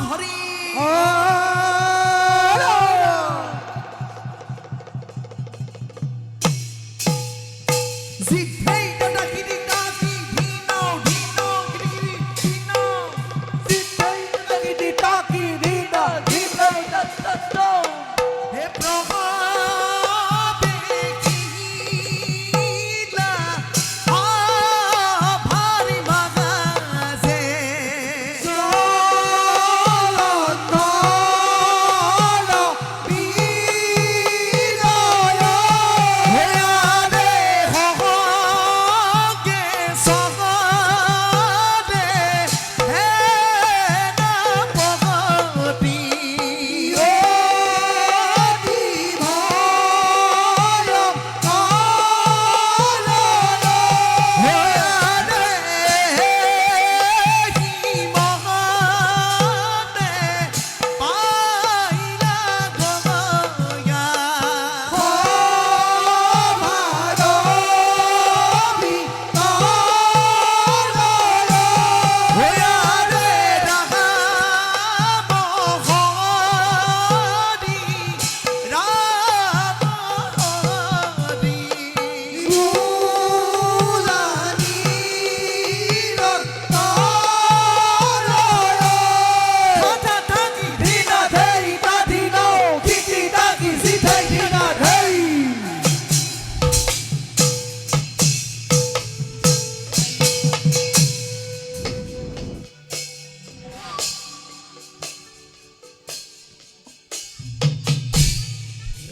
হরি জিতেই দাদা গিরি ডাকি ধিনো ধিনো গিরি ধিনো জিতেই দাদা গিরি ডাকি ধিনো ধিনো দত্তো হে প্রভা দেখিলা ভারি মাগাজে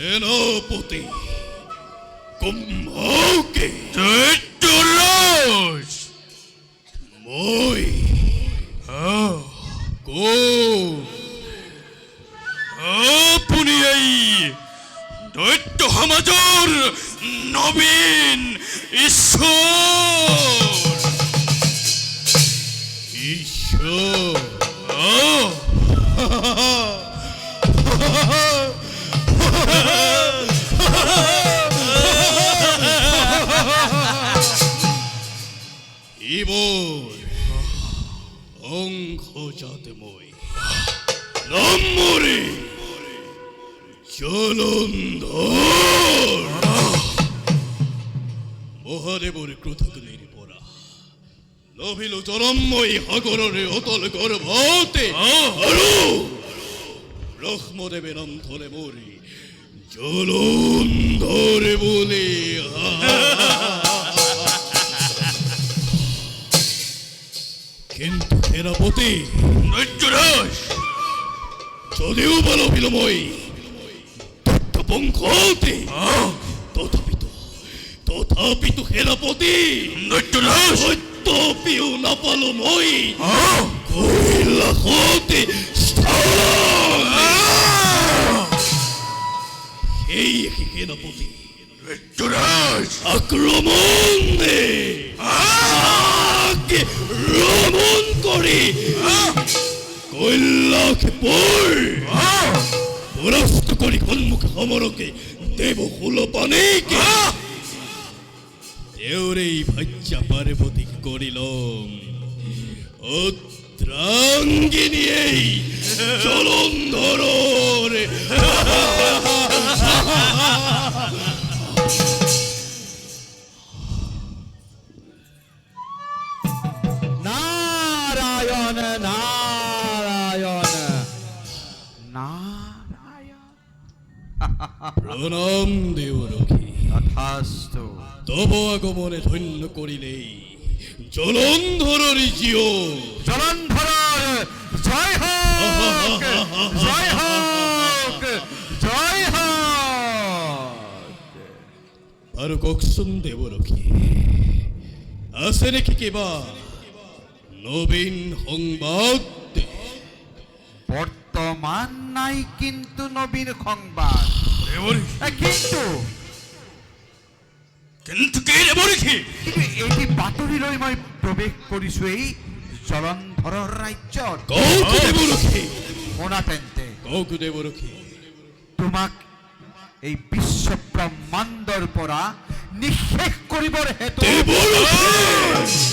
সেনাপতি কুম্ভকে জয়তুলস মই কো আপুনি এই দৈত্য সমাজৰ নবীন ঈশ্বৰ ইবোৰ অংশ যাতে মই নম্বরে জলন্ধর মহাদেৱৰ ক্ৰোধগ্নিৰ পৰা লভিলো চৰমময় সাগৰৰে অতল গৰ্ভতে আৰু ব্ৰহ্মদেৱে নাম থলে মৰি জলন্ধৰ বুলি কিন্তু সেনাপতি নৈত্যৰাজ যদিও বলবিল মই বংশতে তথাপিতো সেনাপতি নৈত্যৰাজ তথাপিও নাপালো মই কৈলাসতে সেই সেনাপতি নৈত্যৰাজ আক্ৰমণে রমন করে কৈলাসে পরাস্ত করি সন্মুখে সমরকে দেব হুলপানেকে দেউরেই ভাজ্যা পার্বতী করিলম অত্রাঙ্গিনী এই জলন্ধর নারায়ণ নারায়ণ নারায়ণ প্রণাম দেবরক্ষী তথাস্তু তব আগমনে ধন্য করিলেই জলন্ধরের জিও জলন্ধর জয় হোক জয় হোক জয় হোক আর ককসুন দেবরক্ষী আছে নাকি কেবা নবীন সংবাদ বর্তমান নাই কিন্তু নবীন সংবাদ কিন্তু কিন্তু কি দেবরক্ষী এটি বাতৰি লৈ মই প্ৰৱেশ কৰিছো এই জলন্ধৰৰ ৰাজ্যত কৌক দেবরক্ষী শুনা তেন্তে কৌক দেবরক্ষী তোমাক এই বিশ্ব ব্ৰহ্মাণ্ডৰ পৰা নিঃশেষ কৰিবৰ হেতু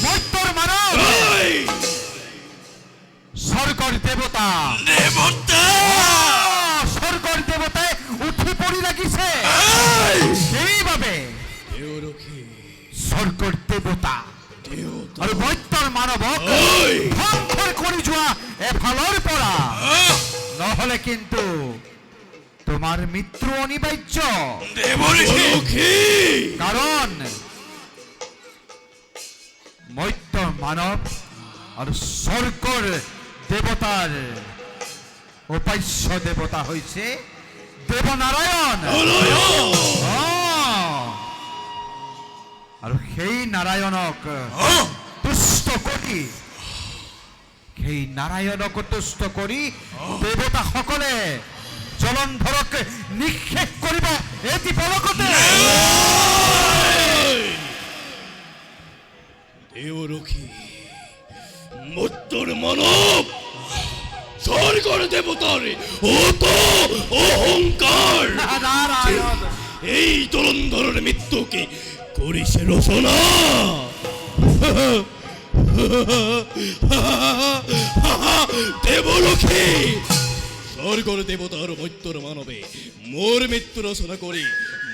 মই তোৰ মানৱ স্বৰ্গৰ দেৱতা দেৱতা স্বৰ্গৰ দেৱতাই উঠি পৰি লাগিছে সেইবাবে দেৱৰক্ষী স্বৰ্গৰ দেৱতা দেৱতা আৰু মৰ্ত্যৰ মানৱক ঐ ধ্বংস কৰি যোৱা এফালৰ পৰা নহলে কিন্তু তোমাৰ মৃত্যু অনিবাৰ্য দেৱৰক্ষী কাৰণ মৰ্ত্যৰ মানৱ আৰু স্বৰ্গৰ দেৱতাৰ উপাস্য দেৱতা হৈছে দেৱনাৰায়ণ আৰু সেই নাৰায়ণক তুষ্ট কৰি সেই নাৰায়ণক তুষ্ট কৰি দেৱতাসকলে জলন্ধৰক নিক্ষেপ কৰিব এটি পলকতে দেৱৰক্ষী মৰ্ত্যৰ মানৱ স্বৰ্গৰ দেৱতাৰ অত অহংকাৰ নাৰায়ণ এই জলন্ধৰৰ মৃত্যুকে কৰিছে ৰচনা দেৱৰক্ষী স্বৰ্গৰ দেৱতা আৰু মৰ্ত্যৰ মানৱে মোৰ মৃত্যু ৰচনা কৰি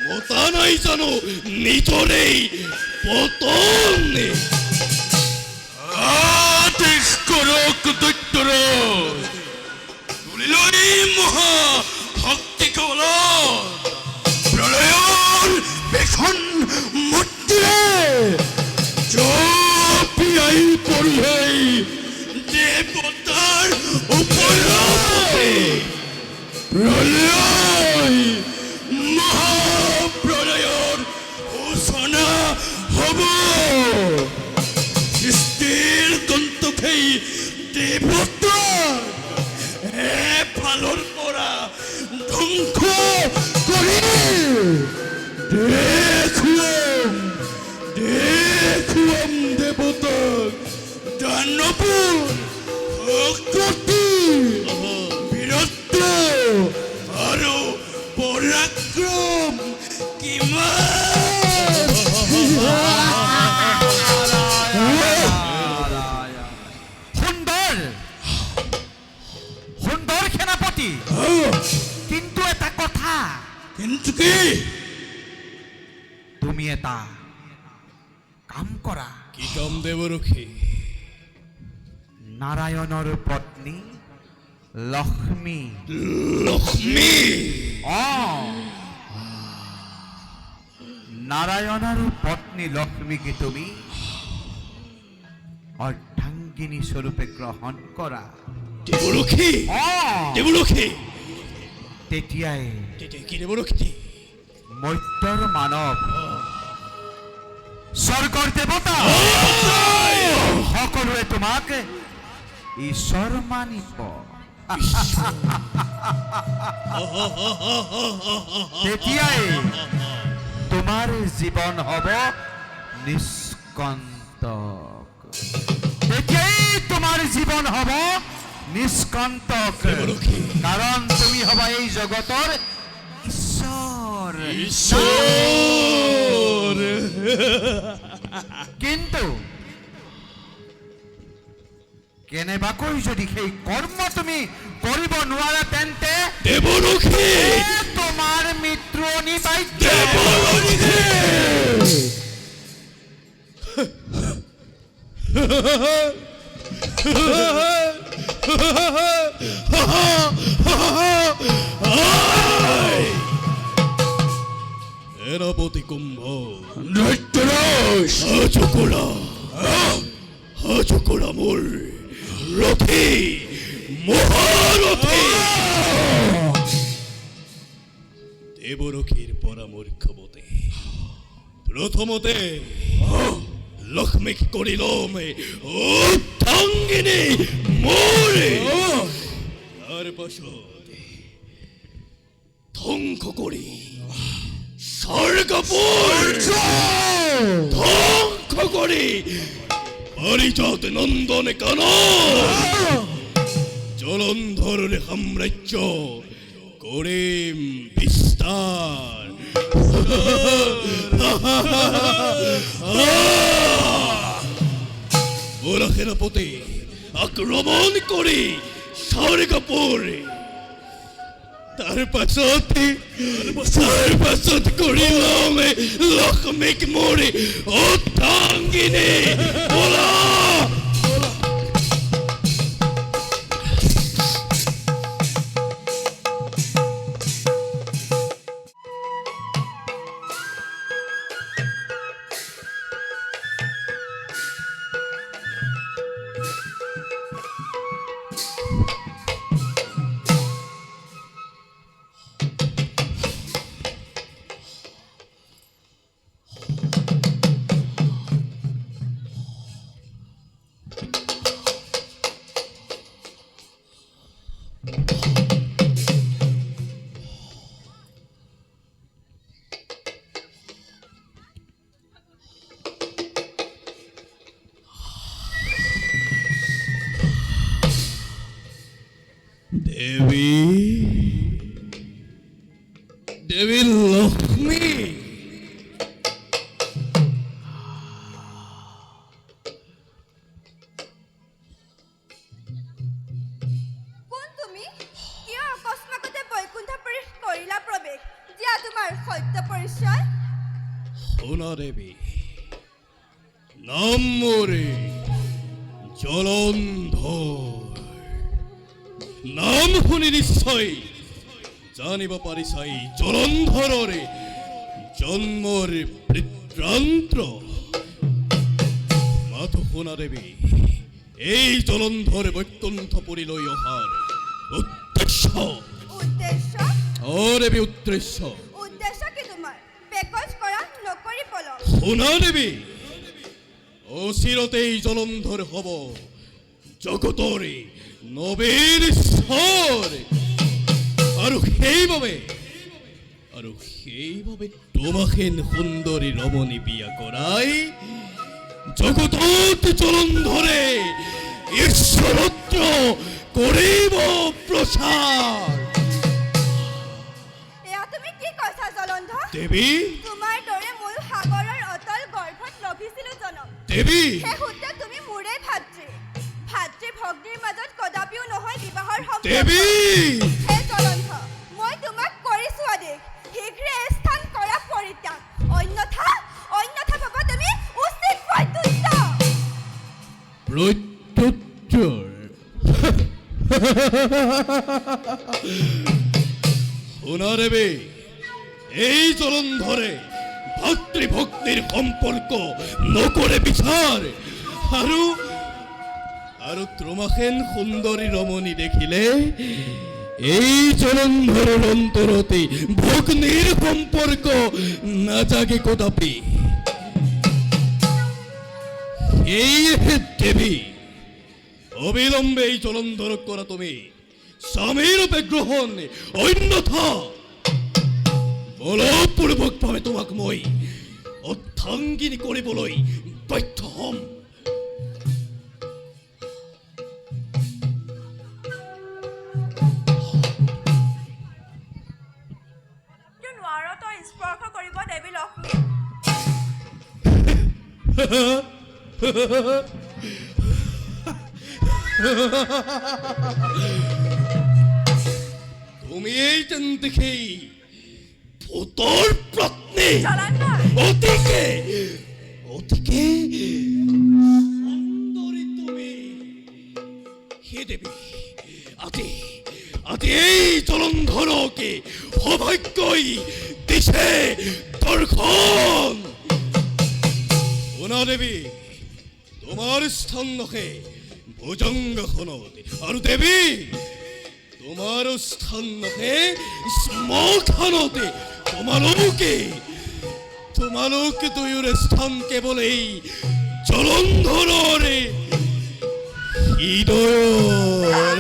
মতা নাই জানো নিজৰেই পতন আদেশ কৰক দৈত্যৰাজ তুলিলৈ মহা শক্তি কল প্ৰলয়ৰ বেখন মূৰ্তিৰে জপিয়াই পৰিহে দেৱতাৰ ওপৰতে প্ৰলয় মহাপ্ৰলয়ৰ সূচনা হ'ব সৃষ্টিৰ কন্তকেই দেৱতাৰ এফালৰ পৰা ধ্বংস কৰি দেখুৱাম দেৱতাক দানৱৰ শক্তি বীৰত্ব আৰু পৰাক্ৰম কিমান সুন্দৰ সুন্দৰ সেনাপতি কিন্তু এটা কথা কিন্তু কি তুমি এটা কাম কৰা কি কাম দেৱৰক্ষী নাৰায়ণৰ পত্নী লক্ষ্মী লক্ষ্মী নারায়ণৰ পত্নী লক্ষ্মীকে তুমি অৰ্ধাঙ্গিনী স্বৰূপে গ্ৰহণ কৰা দেৱৰক্ষী দেৱৰক্ষী তেতিয়াই তেতিয়া কি দেৱৰক্ষী মৰ্ত্যৰ মানৱ স্বৰ্গৰ দেৱতা সকলোৱে তোমাক ঈশ্বৰ মানিব তেতিয়াই তোমাৰ জীৱন হ'ব নিষ্কণ্টক তেতিয়াই তোমাৰ জীৱন হ'ব নিষ্কণ্টক কাৰণ তুমি হবা এই জগতৰ ঈশ্বৰ ঈশ্বৰ কিন্তু কেনেবাকৈ যদি সেই কৰ্ম তুমি কৰিব নোৱাৰা তেন্তে দেৱৰক্ষী তোমাৰ মৃত্যু অনিবাৰ্য সেনাপতি কুম্ভ দৈত্যৰাজ হাজোকোলা মোৰ ৰথী মহাৰথী দেৱৰক্ষীৰ পৰামৰ্শমতে প্ৰথমতে লক্ষ্মীক কৰি ল'ম অৰ্ধাঙ্গিনী মোৰে তাৰ পাছত ধ্বংস কৰি স্বৰ্গপুৰ ধ্বংস কৰি পাৰিজাত নন্দনে কানন জলন্ধৰৰ সাম্ৰাজ্য কৰিম বিস্তাৰ বোলা সেনাপতি আক্রমণ কৰি স্বৰ্গ পৰে তাৰ পাছত কৰি লওঁ লক্ষ্মীক মৰি অৰ্ধাংগিনী বলা দেৱী লক্ষ্মী কোন তুমি কিয় অকস্মাতে বৈকুণ্ঠপুৰীত কৰিলা প্ৰৱেশ দিয়া তোমাৰ সত্য পৰিচয় শুনা দেৱী নাম মোৰে জলন্ধৰ নাম শুনি নিশ্চয় জানিব পাৰিছাই জলন্ধৰৰে জন্মৰ বৃত্তান্ত মাথো শুনা দেৱী এই জলন্ধৰ বৈকুণ্ঠপুৰীলৈ অহাৰ উদ্দেশ্য উদ্দেশ্য দেৱী উদ্দেশ্য উদ্দেশ্য কি তোমাৰ পেকজ কৰা নকৰি পলম শুনা দেৱী অচিৰতেই জলন্ধৰ হ'ব জগতৰে নবীৰ স্বৰ আৰু সেইবাবে তোমাহেন সুন্দৰী ৰমণী বিয়া কৰাই জগতত জলন্ধৰে ঈশ্বৰত্ব কৰিব প্ৰচাৰ এয়া তুমি কি কৈছা জলন্ধৰ দেৱী তোমাৰ দৰে মূল সাগৰৰ অতল গৰ্ভত লভিছিলো জনম দেৱী সেই সূত্ৰে তুমি মোৰে ভাতৃ ভগ্নীৰ মাজত কদাপিও নহয় বিবাহৰ সম্পৰ্ক দেৱী হে জলন্ধৰ মই তোমাক কৰিছো আদেশ শীঘ্ৰে এই স্থান কৰা পৰিত্যাগ অন্যথা পাবা তুমি উচিত প্ৰত্যুত্তৰ শুনা দেৱী এই জলন্ধৰে ভাতৃভক্তিৰ সম্পৰ্ক নকৰে বিচাৰ আৰু তোমাহেন সুন্দৰী ৰমণী দেখিলে এই জলন্ধৰৰ অন্তৰতে ভগ্নীৰ সম্পৰ্ক নাজাগে কদাপি সেয়েহে দেৱী অবিলম্বে এই জলন্ধৰক কৰা তুমি স্বামীৰূপে গ্ৰহণ অন্যথা বলপূৰ্বকভাৱে তোমাক মই অৰ্ধাংগিনী কৰিবলৈ বাধ্য হ'ম স্পৰ্শ কৰিব দেৱী লক্ষ্মী তুমি এই তেন্তে সেই ভূতৰ পত্নী জলন্ধৰ অতিকে সুন্দৰী তুমি হে দেৱী আজি এই জলন্ধৰকে সৌভাগ্যই দিছে দৰ্শন শুনা দেৱী তোমাৰ স্থান নহে ভুজংগখনত আৰু দেৱী তোমাৰ স্থান নহে শ্মশানতে তোমালোকে দুয়োৰে স্থান কেৱল এই জলন্ধৰৰে হৃদয়ৰ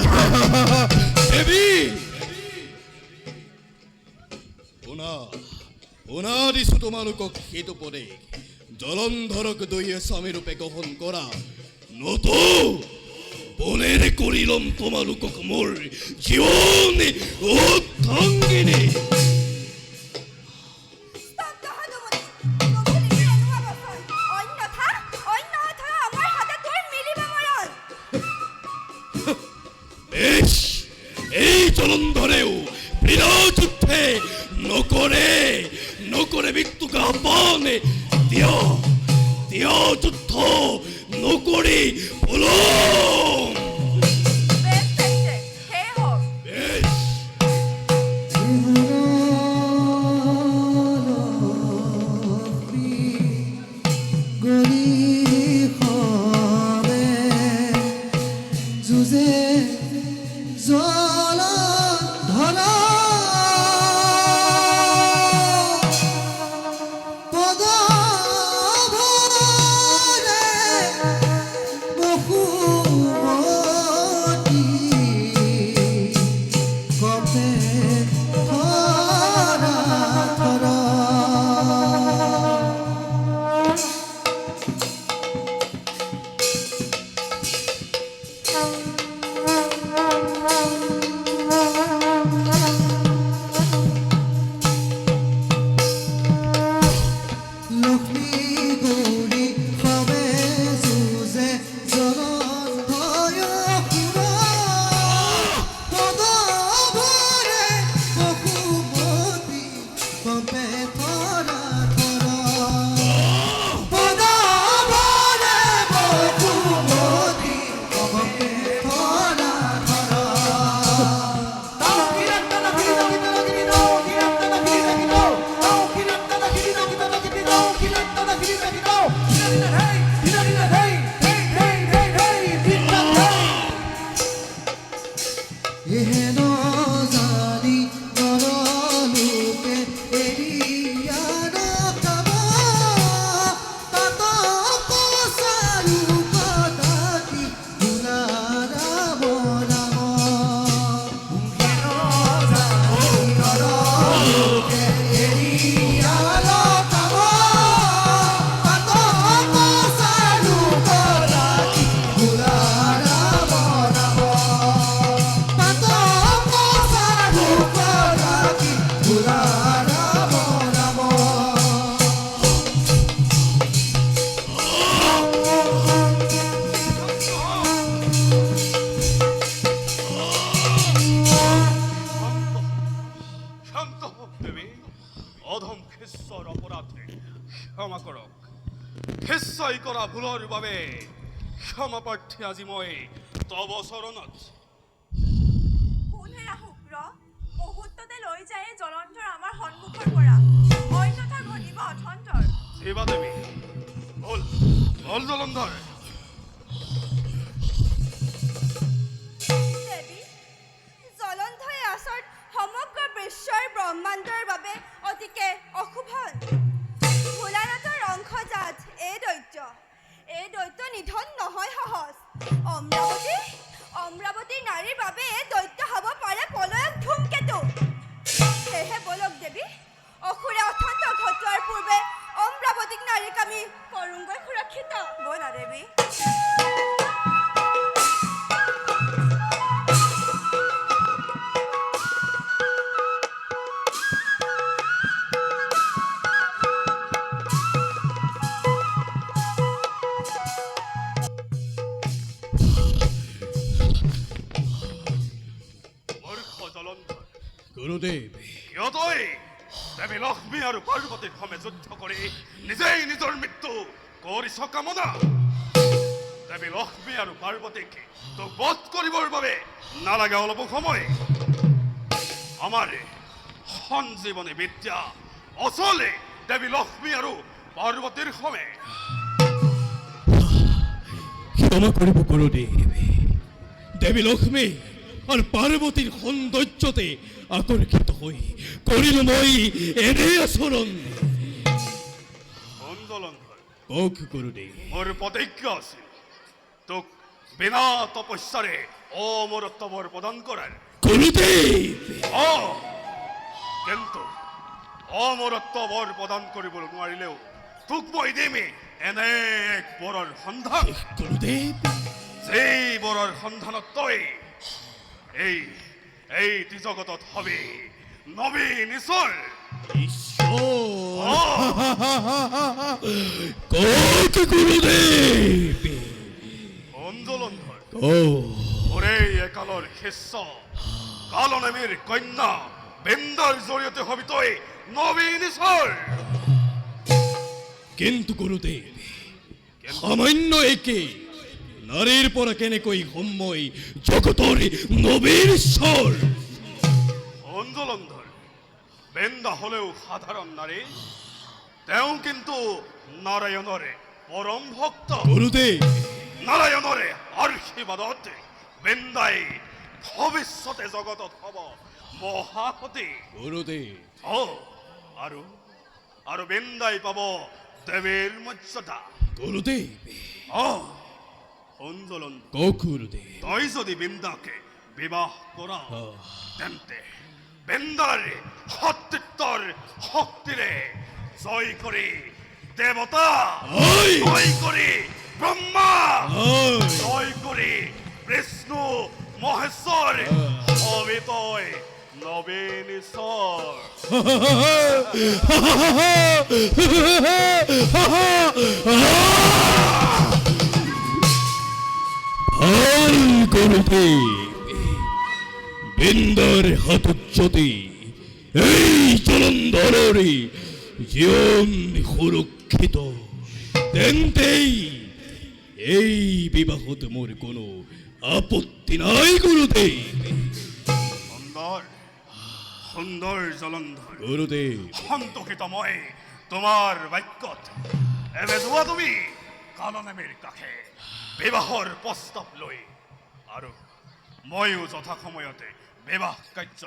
দেৱী শুনা দিছো তোমালোকক সেইটো পদে জলন্ধৰক দুয়ে স্বামীৰূপে গ্ৰহণ কৰা নতো বলেৰে কৰি ল'ম তোমালোকক মোৰ জীৱন অৰ্ধাংগিনী জলন্ধরেও প্ৰিয় যুদ্ধে নকৰে মৃত্যুক আহ্বান দিয় যুদ্ধ নকৰি পলম। বেশ বেশে হে হোক। বেশ। ক্ষমা কৰক। খেচ্চাই কৰা ভুলৰ বাবে ক্ষমা প্ৰাৰ্থী আজি মই তব চৰণত। শুনহেৰা শুক্ৰ, মুহূৰ্ততে লৈ যায় জলন্ধৰ আমাৰ সন্মুখৰ পৰা, অন্যথা ঘটিব অথন্তৰ। শিৱা দেৱী, বল বল জলন্ধৰ। দেৱী, জলন্ধৰে আচল সমগ্ৰ বিশ্বৰ ব্ৰহ্মাণ্ডৰ বাবে অতিকে অশুভন। ভোলানাথৰ অংশজাত এই দৈত্য নিধন নহয় সহজ। অমৰাৱতী নাৰীৰ বাবে এই দৈত্য হ'ব পাৰে পলয়ক ধূমকেতু। সেয়েহে বলক দেৱী, অসুৰে অথন্ত ঘটোৱাৰ পূৰ্বে অমৰাৱতীক নাৰীক আমি কৰোঁগৈ সুৰক্ষিত। ব'লা দেৱী। গুৰুদেৱ, সিহঁতই দেৱী লক্ষ্মী আৰু পাৰ্বতীৰ সমে যুদ্ধ কৰি নিজেই নিজৰ মৃত্যু কৰিছ কামনা। দেৱী লক্ষ্মী আৰু পাৰ্বতীক তোক বধ কৰিবৰ বাবে নালাগে অলপ সময়। আমাৰ সঞ্জীৱনী বিদ্যা অচলে দেৱী লক্ষ্মী আৰু পাৰ্বতীৰ সমে। ক্ষমা কৰিব গুৰুদেৱ। দেৱী লক্ষ্মী আৰু পাৰ্বতীৰ সৌন্দৰ্যতে আকৰ্ষিত হৈ কৰিলো মই এনে আচৰণ। কওক গুৰুদেৱ। মোৰ প্ৰতিজ্ঞা আছিল তোক বিনা তপস্যাৰে অমৰত্ব বৰ প্ৰদান কৰাৰ। গুৰুদেৱ, কিন্তু অমৰত্ব বৰ প্ৰদান কৰিবলৈ নোৱাৰিলেও তোক মই দিমে এনে এক বৰৰ সন্ধান। গুৰুদেৱ, যেই বৰৰ সন্ধানত তই এই জগতত হবি নবী নিশ্চয়। কওক গুৰুদেৱ। অঞ্জলন্ধৰ ও ওৰে একালৰ শিষ্য কাল কালনেমীৰ কন্যা বেন্দাৰ জৰিয়তে হবি তই নবীন ঈশ্বৰ। কিন্তু গুৰুদেৱ, সামান্য একে নাৰীৰ পৰা কেনেকৈ সময় জগতৰ নবীৰ ঈশ্বৰ? জলন্ধৰ, বেন্দা হলেও সাধাৰণ নাৰী, তেওঁ কিন্তু নাৰায়ণৰে পৰম ভক্ত। গুৰুদেৱ, নারায়ণরে আশীর্বাদত বেন্দাই ভবিষ্যতে জগতত হব মহাপতি। গুৰুদেৱ, ও আৰু আৰু বেন্দাই পাব দেৱীৰ মৰ্যাদা। গুৰুদেৱ, ও অঞ্জলন, কওক গুৰুদেৱ। তই যদি বেন্দাকে বিবাহ কৰা তেন্তে বেন্দাৰ সতীত্বৰ শক্তিৰে জয় কৰি দেৱতা, হয়। জয় কৰি ব্ৰহ্মা, হয়। জয় কৰি বিষ্ণু মহেশ্বৰ হবি তই নবীন ঈশ্বৰ। ভাল গুৰুদেৱ, বৃন্দাৰ হাতত যদি এই জলন্ধৰৰে জীবন সুৰক্ষিত, তেন্তেই এই বিবাহত মোৰ কোনো আপত্তি নাই গুৰুদেৱ। সুন্দৰ সুন্দৰ জলন্ধৰ, গুৰুদেৱ, সন্তোষিত মই তোমাৰ বাক্যত। এবে যোৱা তুমি কালনেমীৰ কাষে বিবাহৰ প্ৰস্তাৱ লৈ, আৰু ময়ো যথা সময়তে বিবাহ কাৰ্য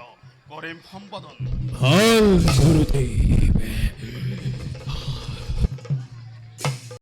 কৰিম সম্পাদন। ভাল গুৰুদেৱ।